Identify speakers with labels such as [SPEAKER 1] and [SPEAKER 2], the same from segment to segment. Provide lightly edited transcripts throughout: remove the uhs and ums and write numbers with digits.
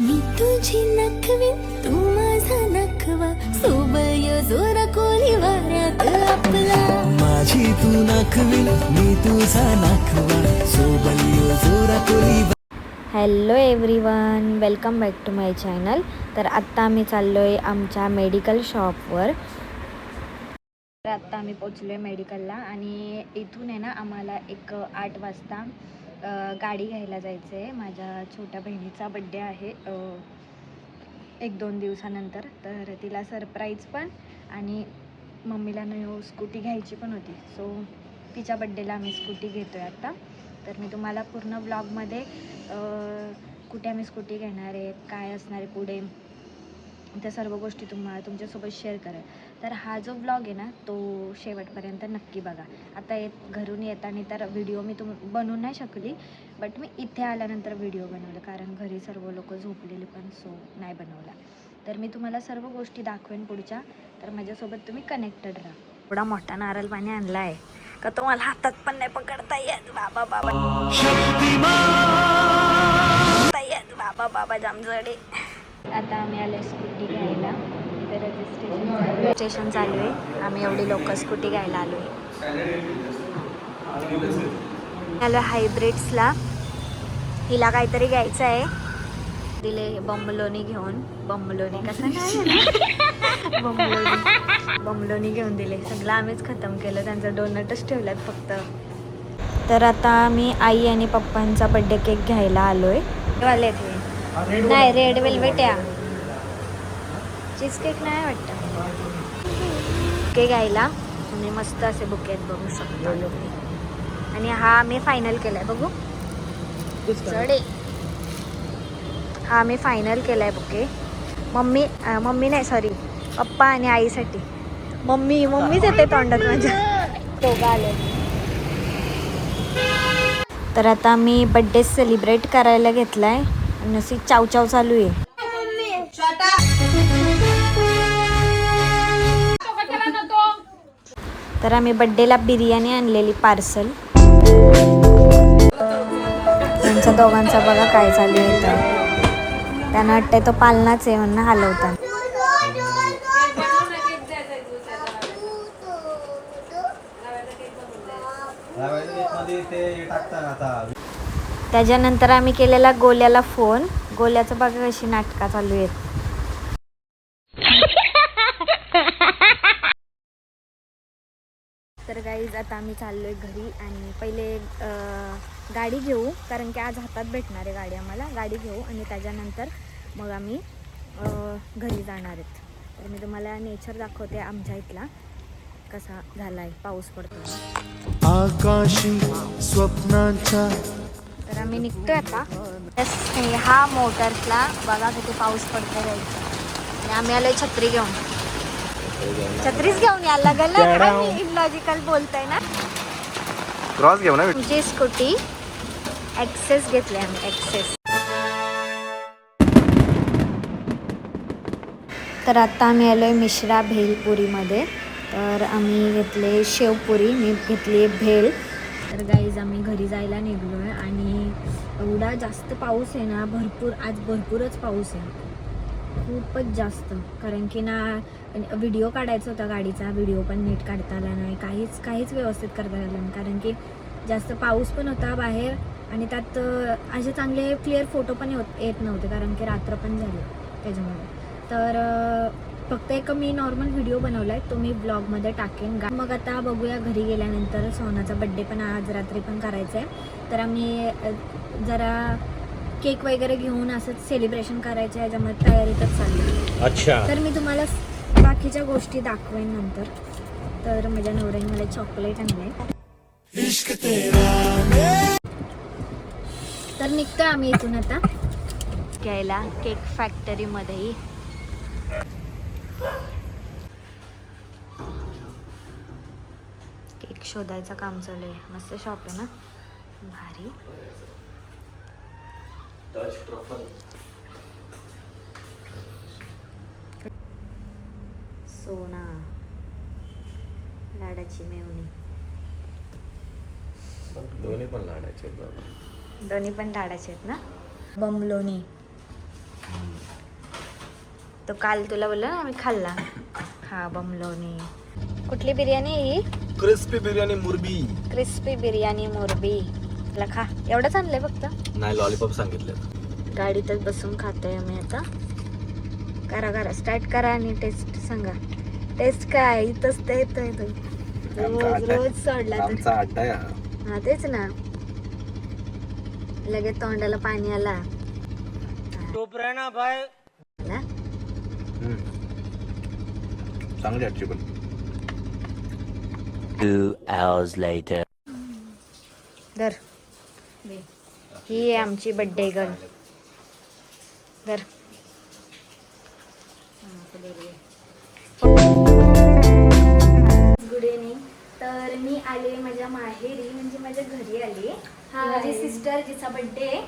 [SPEAKER 1] मी तुझी नखवी तू माझा नखवा सोबय जोरा कोली वाऱ्यात आपला
[SPEAKER 2] माझी तू नखवी मी तुझा नखवा सोबय जोरा कोली.
[SPEAKER 3] Hello everyone, welcome back to my channel. तर आत्ता आम्ही चाललो आहे आमच्या मेडिकल शॉपवर. तर आत्ता आम्ही पोचलो आहे मेडिकलला आणि इथून आहे ना आम्हाला एक 8 वाजता गाडी घ्यायला जायचं आहे. माझ्या छोट्या बहिणीचा बड्डे आहे 1-2 दिवसानंतर. तर तिला सरप्राईज पण आणि मम्मीला न्यू स्कूटी घ्यायची पण होती. सो तिच्या बड्डेला आम्ही स्कूटी घेतो आहे आत्ता. तर मी तुम्हाला पूर्ण ब्लॉगमध्ये कुठे आम्ही स्कूटी घेणार आहे, काय असणार आहे पुढे, त्या सर्व गोष्टी तुमच्यासोबत शेअर करेल. तर हा जो ब्लॉग आहे ना तो शेवटपर्यंत नक्की बघा. आता घरून येताना तर व्हिडिओ मी बनवू नाही शकली, बट मी इथे आल्यानंतर व्हिडिओ बनवला कारण घरी सर्व लोक झोपलेली पण, सो नाही बनवला. तर मी तुम्हाला सर्व गोष्टी दाखवेन पुढच्या. तर माझ्यासोबत तुम्ही कनेक्टेड राहा. थोडा मोठा नारळ पाणी आणला आहे का तो मला हातात पण नाही पकडता येत. बाबा बाबा जामजडे. आता आम्ही आले स्कूटी घ्यायला. इथे रजिस्ट्रेशन चालू आहे. आम्ही एवढी लोक स्कूटी घ्यायला आलो आहे. आलो हायब्रिड्सला. हिला काहीतरी घ्यायचं आहे. दिले बंबलोनी घेऊन. बंबलोनी कसं नाही बंबलोनी घेऊन दिले. सगळं आम्हीच खतम केलं. त्यांचं डोनटच ठेवल्यात फक्त. तर आता आम्ही आई आणि पप्पांचा बड्डे केक घ्यायला आलोय. वाले ते नाही रेड वेल्वेट या चीज केक नाही वाटतं. केक घ्यायला आणि मस्त असे बुके आहेत बघू शकतो. आणि हा मी फायनल केलाय बघू चढे. हा मी फायनल केलाय बुके. मम्मी नाही सॉरी पप्पा आणि आईसाठी. मम्मीच येते तोंडात माझ्या. दोघं आले. तर आता मी बड्डे सेलिब्रेट करायला घेतलाय आणि अशी चाव चालू आहे. तर आम्ही बड्डेला बिर्याणी आणलेली पार्सल. त्यांच्या दोघांचा बघा काय चालू आहे. त्यांना वाटतंय तो पालनाच आहे म्हणून हलवतात. त्याच्यानंतर आम्ही केलेला गोल्याला फोन. गोल्याचं बघा कशी नाटका चालू आहेत. तर गाईज आता आम्ही चाललोय घरी आणि पहिले गाडी घेऊ कारण की आज हातात भेटणार आहे गाडी आम्हाला. गाडी घेऊ आणि त्याच्यानंतर मग आम्ही घरी जाणार आहेत. तर मी तुम्हाला नेचर दाखवते आमच्या इथला कसा झालाय. पाऊस पडतो
[SPEAKER 2] आकाशी स्वप्नांच्या. तर
[SPEAKER 3] आम्ही निघतोय आता. हा मोटर्सला बघा किती पाऊस पडतो जायचं. आणि आम्ही आलोय छत्री घेऊन. छत्रीच घेऊन यायला लागेल ना. इलॉजिकल बोलताय ना.
[SPEAKER 2] क्रॉस घेऊ ना.
[SPEAKER 3] तुमची स्कूटी ॲक्सेस घेतली आम्ही. ॲक्सेस. तर आता आम्ही आलोय मिश्रा भेलपुरीमध्ये. तर आम्ही घेतले शेवपुरी. मी घेतली भेल. तर गाईज आम्ही घरी जायला निघलो आहे आणि एवढा जास्त पाऊस आहे ना. आज भरपूरच पाऊस आहे. खूपच जास्त. कारण की ना व्हिडिओ काढायचा होता गाडीचा. व्हिडिओ पण नीट काढता आला नाही. काहीच व्यवस्थित करता आलं नाही कारण की जास्त पाऊस पण होता बाहेर आणि त्यात असे चांगले क्लिअर फोटो पण येत नव्हते कारण की रात्र पण झाली त्याच्यामुळे. तर फक्त एक मी नॉर्मल व्हिडिओ बनवला आहे तो मी ब्लॉगमध्ये टाकेन. मग आता बघूया घरी गेल्यानंतर. सोनाचा बड्डे पण आज रात्री पण करायचा आहे. तर आम्ही जरा केक वगैरे घेऊन असंच सेलिब्रेशन करायचं आहे. ह्याच्यामध्ये तयारीतच चालली. अच्छा. तर मी तुम्हाला बाकीच्या गोष्टी दाखवेन नंतर. तर माझ्या नवऱ्याने मला चॉकलेट आणलंय. तर निघतोय आम्ही इथून आता घ्यायला केक फॅक्टरीमध्ये. केक शोधायचं काम चालू आहे. मस्त शॉप आहे ना. भारी. सोना लाडाची मेवणी.
[SPEAKER 2] दोन्ही पण लाडाचे आहेत.
[SPEAKER 3] दोन्ही पण लाडाचे आहेत ना. बंबलोनी. तो काल तुला बोललो ना आम्ही खाल्ला. खा बमलोनी. कुठली बिर्याणी ही?
[SPEAKER 2] क्रिस्पी बिर्याणी मुरबी.
[SPEAKER 3] क्रिस्पी बिर्याणी मोरबी. तुला खा. एवढंच आणलंय फक्त.
[SPEAKER 2] नाही लॉलीपॉप सांगितले.
[SPEAKER 3] गाडीतच बसून खातोय आम्ही आता. करा स्टार्ट करा आणि टेस्ट सांगा. टेस्ट काय इथंच ते येतोय तो. रोज सोडला तर. हा तेच ना. लगेच तोंडाला पाणी आला.
[SPEAKER 2] चांगली आजची पण.
[SPEAKER 4] 2 hours later.
[SPEAKER 3] धर. ही आहे आमची बड्डे गर्ल. धर. Good evening. तर मी आले माझ्या माहेरी म्हणजे माझ्या घरी आले. माझी सिस्टर जिचा बड्डे आहे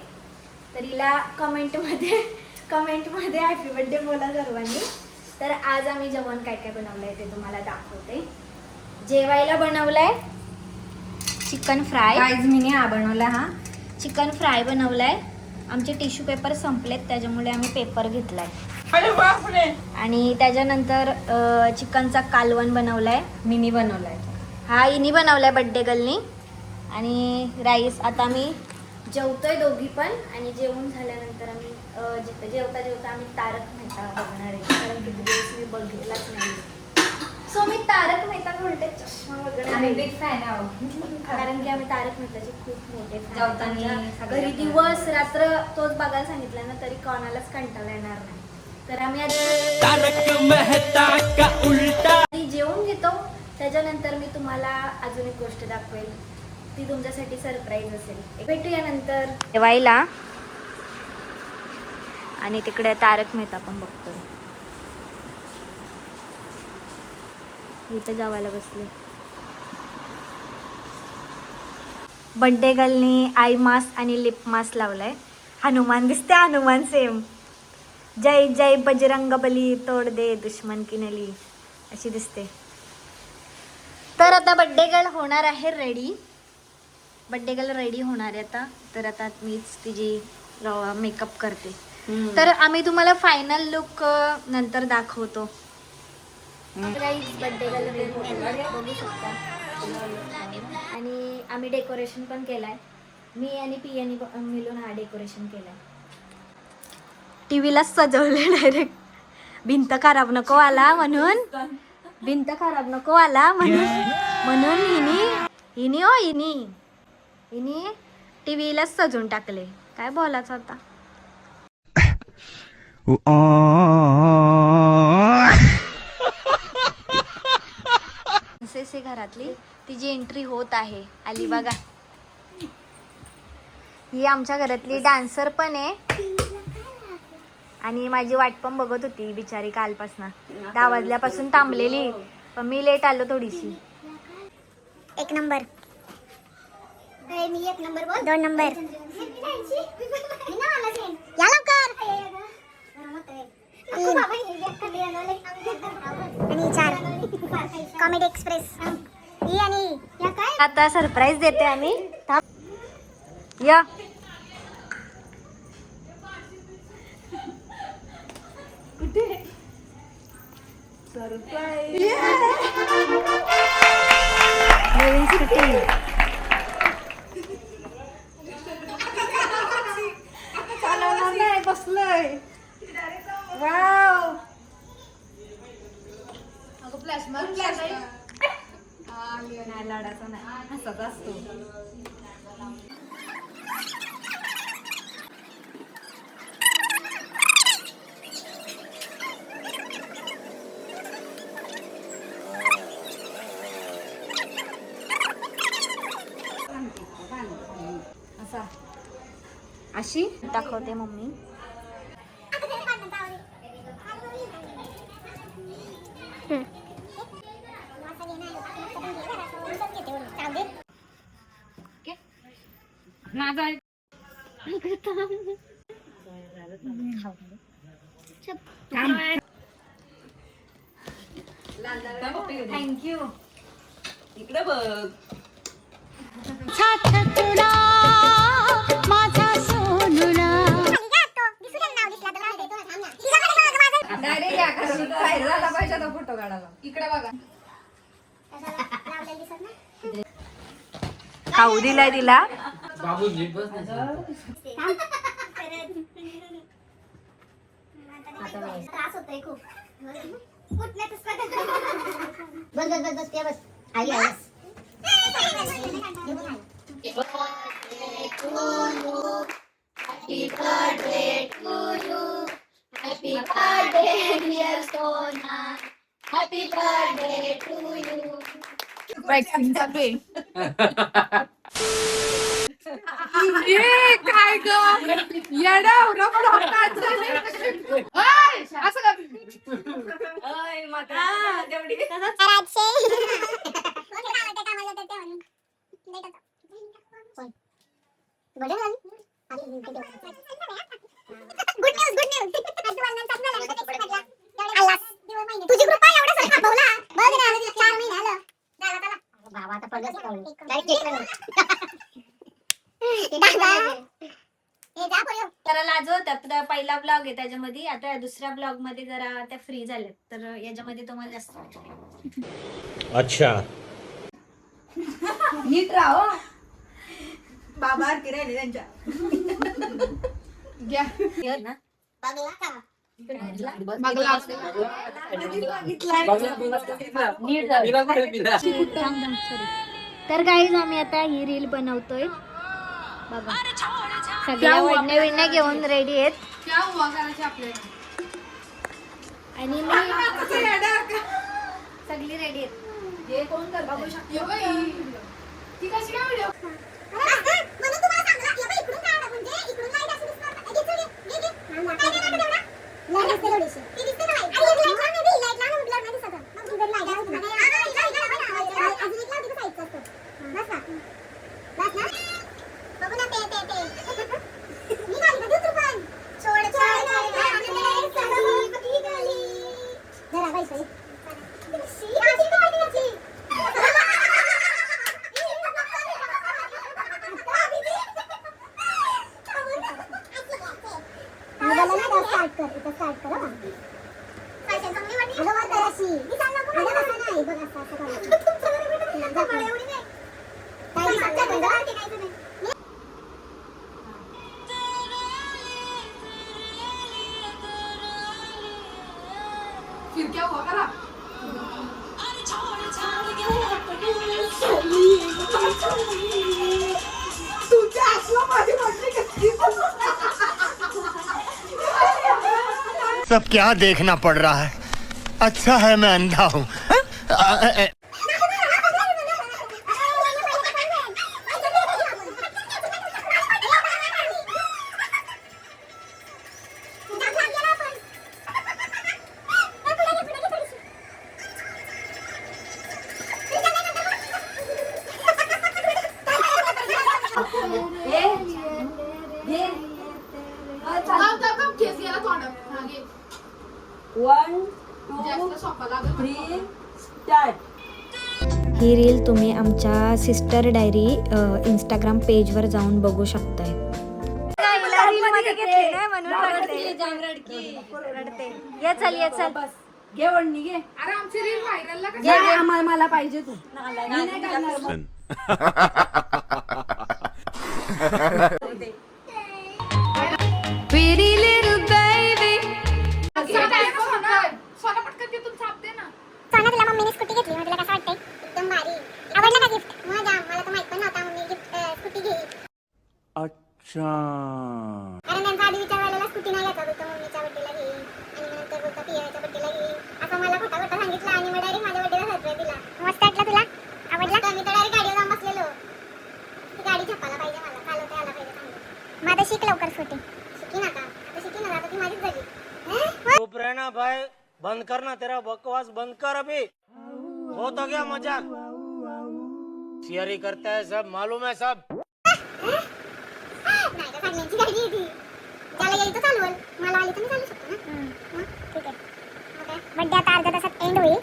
[SPEAKER 3] तर हिला कमेंटमध्ये हॅपी बड्डे बोला सर्वांनी. तर आज आम्ही जेवण काय काय बनवलंय ते तुम्हाला दाखवते. जेवायला बनवलंय चिकन फ्राय. गाईज मी हा बनवला. हा चिकन फ्राय बनवलाय. आमचे टिश्यू पेपर संपलेत त्याच्यामुळे आम्ही पेपर घेतलाय. आणि त्याच्यानंतर चिकनचा कालवण बनवलाय. मिनी बनवलाय. हा इनी बनवलाय बड्डे गर्लनी. आणि राईस. आता आम्ही जेवतोय दोघी पण. आणि जेवून झाल्यानंतर आम्ही जेवता आम्ही तारक मेहता बघणार आहे. कारण किती दिवस मी बघितलाच नाही. सो मी तारक मेहता उलटे चष्मा वगैरे बिग फॅन आहोत. कारण की आम्ही तारक मेहताचे खूप मोठे फॅन. घरी दिवस रात्र तोच बघायला सांगितलं ना तरी कोणालाच कंटाळा येणार नाही. तर आम्ही आधी जेवून घेतो. त्याच्यानंतर मी तुम्हाला अजून एक गोष्ट दाखवेल. ती तुमच्यासाठी सरप्राईज असेल. भेटूया नंतर जेवायला. आणि तिकडे तारक मेहता पण बघतोय. इथं जेवायला बसले. बड्डे गर्लनी आय मास्क आणि लिप मास्क लावलाय. हनुमान दिसते. हनुमान सेम. जय जय बजरंग बली तोड दे दुश्मन की नली अशी दिसते. तर आता बड्डे गर्ल होणार आहे रेडी. बड्डे गर्ल रेडी होणार आहे आता. तर आता मीच तिची मेकअप करते. तर आम्ही तुम्हाला फायनल लुक नंतर दाखवतो. बड्डे गर्ल बघू शकता. आणि आम्ही डेकोरेशन पण केलाय. मी आणि पियानी मिळून हा डेकोरेशन केलाय. टीव्हीला सजवले डायरेक्ट. भिंत खराब नको आला म्हणून. भिंत खराब नको आला म्हणून हिनी टीव्हीला सजवून टाकले. काय बोलायचं आता. से घरातली तिची एंट्री होत आहे. आली बघा. ही आमच्या घरातली डान्सर पण आहे. आणि माझी वाट पण बघत होती बिचारी कालपासून. 10 वाजल्यापासून थांबलेली. पण मी लेट आलो थोडीशी.
[SPEAKER 5] 1 नंबर. मी 1 नंबर बोल. 2 नंबर. या लवकर. 3 आणि 4 कॉमेडी एक्सप्रेस. ही आणि या काय
[SPEAKER 3] आता सरप्राईज देते आम्ही. या नवीन सुट्टी. चालवणार नाही बसलोय. वाव. अगं फ्लॅश मार. फ्लॅश नाही लाडाचा नाही हसत असतो. असा अशी दाखवते मम्मी. थँक्यू.
[SPEAKER 6] इकडे बघ.
[SPEAKER 5] डायरेक्ट
[SPEAKER 3] पाहिजे आता फोटो काढायला. इकडे बघा.
[SPEAKER 5] लावलेलं दिसत ना.
[SPEAKER 3] खाऊ दिलाय तिला.
[SPEAKER 5] त्रास होतोय खूप. उठण्यातच बस बस बस बस ते बस. आई आई बस.
[SPEAKER 3] वॅक्सिंग चालू आहे. काय ग येडा असं का
[SPEAKER 5] तुझी कृपा एवढा सरकार भावला बघ ना 4 महिने आलं बाबा आता पडलंच
[SPEAKER 3] जरा लाज होत्या. पहिला ब्लॉग आहे त्याच्यामध्ये. आता दुसऱ्या ब्लॉग मध्ये जरा त्या फ्री झाल्यात तर याच्यामध्ये तुम्हाला जास्त
[SPEAKER 7] अच्छा
[SPEAKER 3] नीट राहो. बाबा राहिले त्यांच्या घ्या ना. तर गाईज आम्ही आता ही रील बनवतोय बघा. सगळ्या वडण्या विडण्या घेऊन रेडी आहेत आणि मी सगळी रेडी आहेत.
[SPEAKER 7] सब क्या देखना पड़ रहा है अच्छा है मैं अंधा हूँ ही रील तुम्ही आमच्या सिस्टर डायरी इंस्टाग्राम पेजवर जाऊन बघू शकताय. ये चल ये चल
[SPEAKER 6] घे वडणी घे.
[SPEAKER 3] अरे आमची रील व्हायरल
[SPEAKER 6] मला पाहिजे तू.
[SPEAKER 5] सोना तुला मम्मीने स्कूटी घेतली मग तुला कसं वाटतंय? एकदम भारी. आवडलं का गिफ्ट? मग जाम. मला तर माहित पण नव्हता मम्मी गिफ्ट स्कूटी घेईल.
[SPEAKER 7] अच्छा
[SPEAKER 5] कारण त्यांचा आधी विचार व्हायला स्कूटी नाही घेत होतं मम्मीच्या बर्थडेला घेईन आणि नंतर बोलता पियाच्या बर्थडेला घेईन असं मला खोटा खोटा सांगितलं आणि मग डायरेक्ट माझ्या बर्थडेला सरप्राईज दिला. मस्त वाटलं तुला? आवडलं? मी तर डायरेक्ट गाडीवर जाऊन बसलेलो. ती गाडी छपायला पाहिजे मला. चालवता यायला पाहिजे चांगलं. मग आता शिक लवकर स्कूटी. शिकी ना का? आता शिकी ना आता ती माझीच झाली.
[SPEAKER 7] चुप रहना भाई बंद करना तेरा बकवास बंद कर अभी बहुत हो गया मजाक थियरी करता है सब मालूम है सब
[SPEAKER 5] नाही का सांगण्याची गाडी आहे ती. त्याला यायचं चालवल. मला आली तर मी चालू शकतो ना. मग ठीक आहे. मग काय बर्थडे आता अर्ध्या तासात एंड होईल.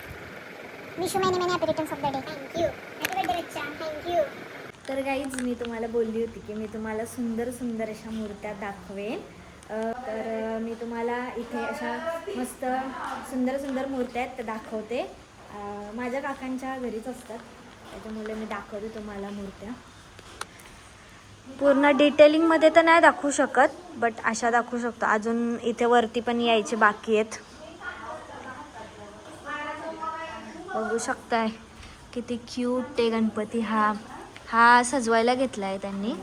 [SPEAKER 5] Wish you many many happy returns of the day. Thank you. Happy birthday बच्चा. थँक्यू.
[SPEAKER 3] तर गाईज मी तुम्हाला बोलली होती की मी तुम्हाला सुंदर सुंदर अशा मूर्त्या दाखवेन तर मी तुम्हाला इथे अशा मस्त सुंदर सुंदर मूर्त्या आहेत त्या दाखवते. माझ्या काकांच्या घरीच असतात, त्याच्यामुळे मी दाखवते तुम्हाला मूर्त्या. पूर्ण डिटेलिंगमध्ये तर नाही दाखवू शकत, बट अशा दाखवू शकतो. अजून इथे वरती पण यायचे बाकी आहेत. बघू शकताय किती क्यूट ते गणपती. हा सजवायला घेतला आहे त्यांनी.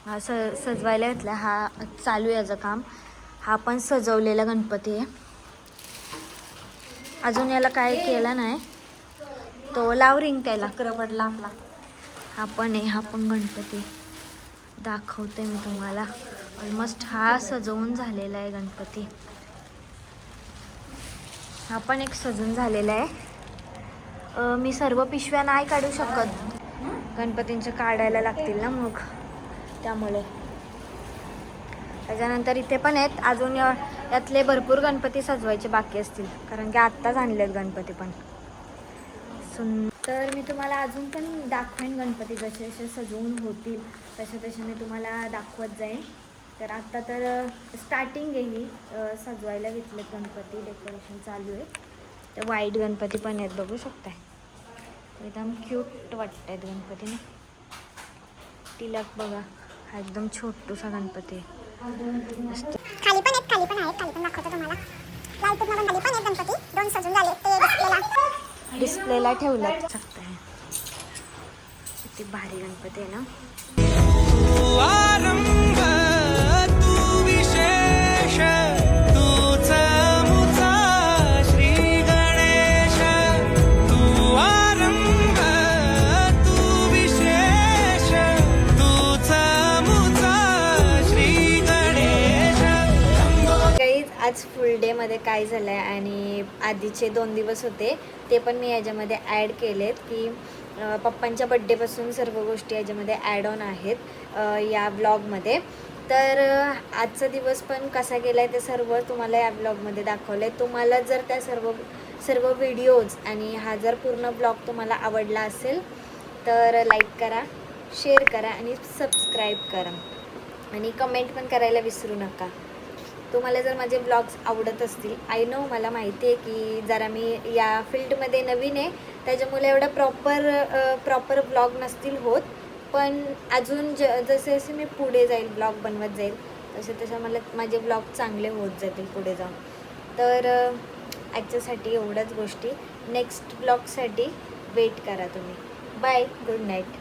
[SPEAKER 3] हा सजवायला घेतला. हा चालू आहे याचं काम. हा पण सजवलेला गणपती आहे. अजून याला काय केलं नाही. तो लाव रिंग त्याला क्रबडला आपला. हा पण आहे. हा पण गणपती दाखवते मी तुम्हाला. ऑलमोस्ट हा सजवून झालेला आहे गणपती. हा पण एक सजून झालेला आहे. मी सर्व पिशव्या नाही काढू शकत, गणपतींच्या काढायला लागतील ना मग, त्यामुळे. त्याच्यानंतर इथे पण आहेत अजून. यातले भरपूर गणपती सजवायचे बाकी असतील, कारण की आत्ताच आणलेत गणपती पण. तर मी तुम्हाला अजून पण दाखवेन गणपती जसे जसे सजवून होतील तसे तसे मी तुम्हाला दाखवत जाईन. तर आत्ता तर स्टार्टिंग आहे ही. सजवायला घेतलेत गणपती, डेकोरेशन चालू आहे. तर व्हाईट गणपती पण आहेत, बघू शकताय. एकदम क्यूट वाटत आहेत गणपती ना. तिलक बघा, हा एकदम छोटूसा गणपती आहे. मस्त.
[SPEAKER 5] खाली पण आहेत, खाली पण दाखवतो तुम्हाला. लाल पूर्ण खाली पण आहेत गणपती. 2 सजून झाले ते
[SPEAKER 3] डिस्प्लेला ठेवलं शकताय. किती भारी गणपती आहे ना. आज फुल डेमध्ये काय झालं आहे आणि आधीचे 2 दिवस होते ते पण मी याच्यामध्ये ॲड केलेत, की पप्पांच्या बड्डेपासून सर्व गोष्टी याच्यामध्ये ॲड ऑन आहेत या ब्लॉगमध्ये. तर आजचा दिवस पण कसा गेला आहे ते सर्व तुम्हाला या ब्लॉगमध्ये दाखवलं आहे. तुम्हाला जर त्या सर्व व्हिडिओज आणि हा जर पूर्ण ब्लॉग तुम्हाला आवडला असेल तर लाईक करा, शेअर करा आणि सबस्क्राईब करा आणि कमेंट पण करायला विसरू नका. तुम्हाला जर माझे ब्लॉग्स आवडत असतील, आय नो मला माहिती आहे की जरा मी या फील्डमध्ये नवीन आहे, त्याच्यामुळे एवढं प्रॉपर ब्लॉग नसतील होत. पण अजून जसे जसे मी पुढे जाईल, ब्लॉग बनवत जाईल, तसे मला माझे ब्लॉग चांगले होत जातील पुढे जाऊन. तर आजच्यासाठी एवढ्याच गोष्टी. नेक्स्ट ब्लॉगसाठी वेट करा तुम्ही. Bye, good night.